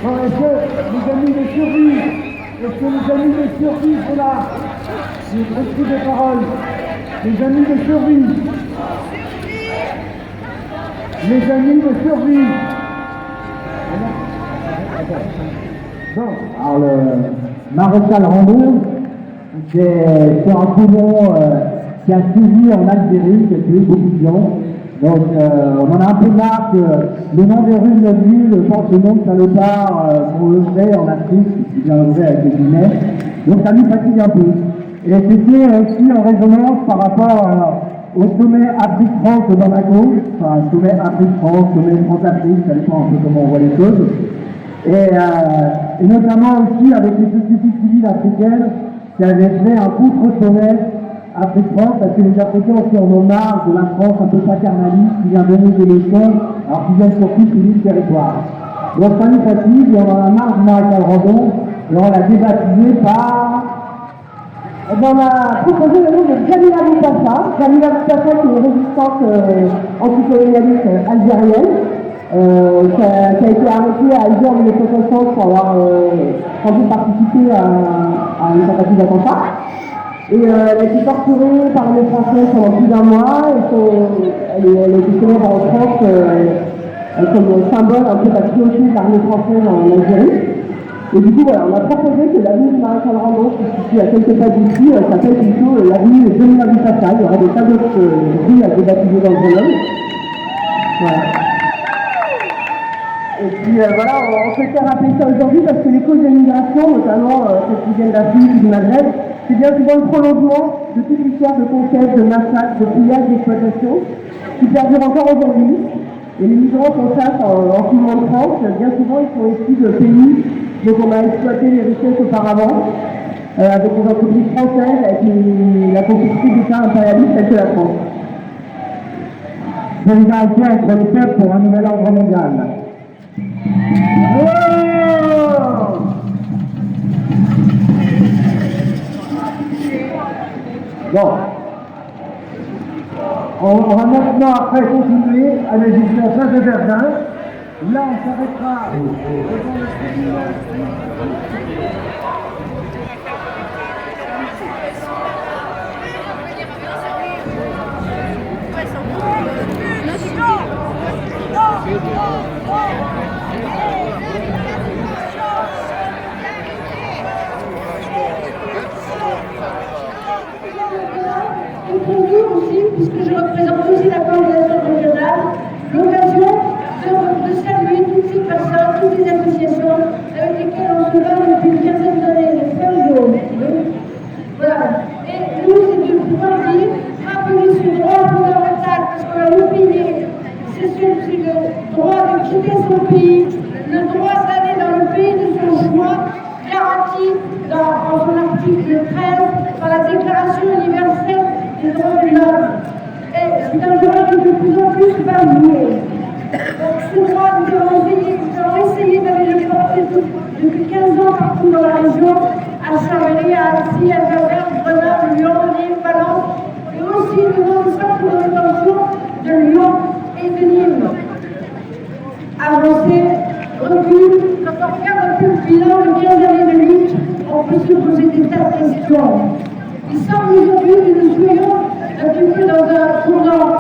Bon, est-ce que les amis de survie, sont là? J'ai pris de parole. Les amis de survie. Les amis de survie. Bon. Alors le maréchal Rambo, c'est un poumon qui a suivi en Algérie, qui a tué beaucoup de gens. Donc on en a un peu marre que le nom des rues de notre ville pense au nom de salopard pour œuvrer en Afrique, qui vient œuvrer avec les guillemets. Donc ça nous fatigue un peu. Et c'était aussi en résonance par rapport au sommet Afrique-France de Bamako, enfin sommet Afrique-France, sommet France-Afrique, ça dépend un peu comment on voit les choses. Et notamment aussi avec les sociétés civiles africaines qui avaient fait un contre-sommet Afrique-France, parce que les Africains aussi en ont marre de la France un peu paternaliste qui vient donner des leçons, alors qu'ils viennent surtout sur le territoire. Donc ça nous fatigue et on en a marre du maréchal Randon, et on l'a débaptisé par... Eh bien, on a proposé le nom de Jamila Boutassa. Jamila Boutassa, qui est une résistante anticolonialiste algérienne, qui a été arrêtée à Alger en 1960 pour avoir sans participé à une tentative d'attentat. Et elle a été torturée par les Français pendant plus d'un mois, et elle a été célèbre en France comme symbole un peu de la cruauté de l'armée française en Algérie. Et du coup, voilà, on a proposé que l'avenue du maréchal Randon, qui se situe à quelques pas d'ici, s'appelle plutôt l'avenue de Jamila Boutassa. Il y aura des tas d'autres rues à débaptiser dans le Grenoble. Voilà. Et puis voilà, on souhaitait rappeler ça aujourd'hui parce que les causes de l'immigration, notamment celles qui viennent d'Afrique ou du Maghreb, c'est bien souvent le prolongement de toute l'histoire de conquête, de massacre, de pillage, d'exploitation, qui perdure encore aujourd'hui. Et les migrants qu'on chasse en filmant de France, bien souvent ils sont issus de pays dont on a exploité les richesses auparavant, avec des entreprises françaises, avec la complicité d'États impérialistes tels que la France. Solidarité entre les peuples pour un nouvel ordre mondial. Bon. On va maintenant après continuer à la législation en face de Verdun. Là, on s'arrêtera devant le tribunal. Et pour nous aussi, puisque je représente aussi la coordination régionale, l'occasion de saluer toutes ces personnes, toutes les associations avec lesquelles on se bat depuis une quinzaine d'années, les femmes jaunes. Voilà. Et nous, c'est de pouvoir dire, rappeler ce droit fondamental, parce qu'on a oublié, c'est le droit de quitter son pays, le droit d'aller dans le pays de son choix, garanti dans son article 13 par la Déclaration universelle des droits de l'homme. Et c'est un droit qui de plus en plus va jouer. Donc ce droit, nous avons essayé d'aller le porter depuis 15 ans partout dans la région, à Chambéry, à Annecy, à Verdun, Grenoble, Lyon, Nîmes, Valence, et aussi nous avons centre de rétention de Lyon et de Nîmes. Avancer, recul, quand on regarde un peu le bilan de 15 années de lutte, on peut se poser des tas de questions. Il semble aujourd'hui que nous soyons un petit peu dans un tournant,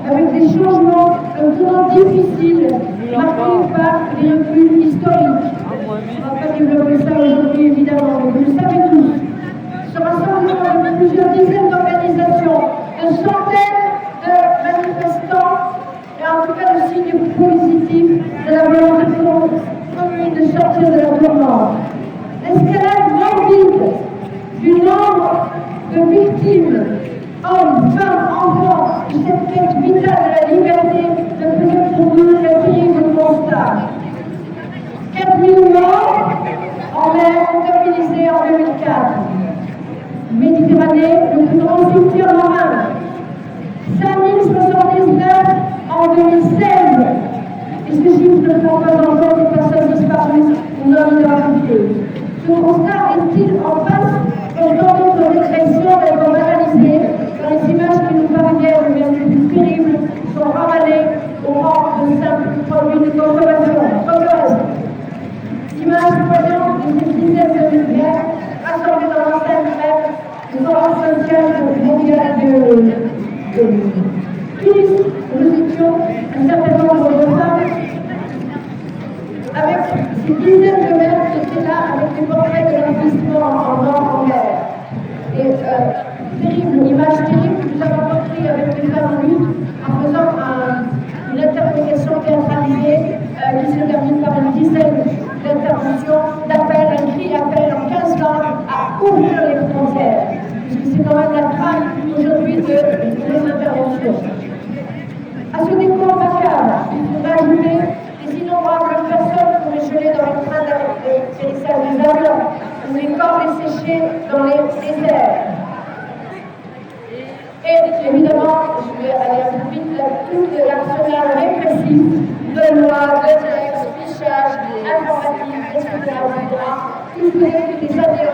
avec des changements, un tournant difficile, marqué par des reculs historiques. On ne va pas développer ça aujourd'hui, évidemment, mais vous le savez tous. Ce rassemblement de plusieurs dizaines d'organisations, de centaines de manifestants, et en tout cas le signe positif de la volonté commune de sortir de la tourmente. L'escalade morbide du nombre de victimes, hommes, femmes, enfants, de cette quête vitale de la liberté ne peut être pour nous qu'un terrible constat. 4000 morts en mer comptabilisés en 2004. Méditerranée, le plus grand cimetière marin. 5079 en 2016. Et ce chiffre ne prend pas en compte les personnes disparues ou non identifiées. Ce constat est-il en face comme dans d'autres régressions d'être banalisées dans les images qui nous parviennent, mais les plus terribles sont ravalées au rang de simples produits de consommation, comme le reste. justice, nous étions un certain nombre de femmes avec ces dizaines de maires qui étaient là avec les portraits de l'investissement en or en guerre. Et terrible, une image terrible que nous avons repris avec les femmes en lutte en faisant une interprétation théâtralisée qui se termine par une dizaine d'interventions, d'appels, un cri appel en 15 langues à ouvrir les frontières, puisque c'est quand même la trame aujourd'hui de nos interventions. À ce décor macabre, il faudra ajouter les innombrables personnes qu'on est gelées dans les trains d'atterrissage des avions, ou les corps desséchés dans les déserts. Et évidemment, je vais aller un peu vite, toute l'arsenal répressif de lois, de textes, fichage, informatique, etc. Tout ce que des années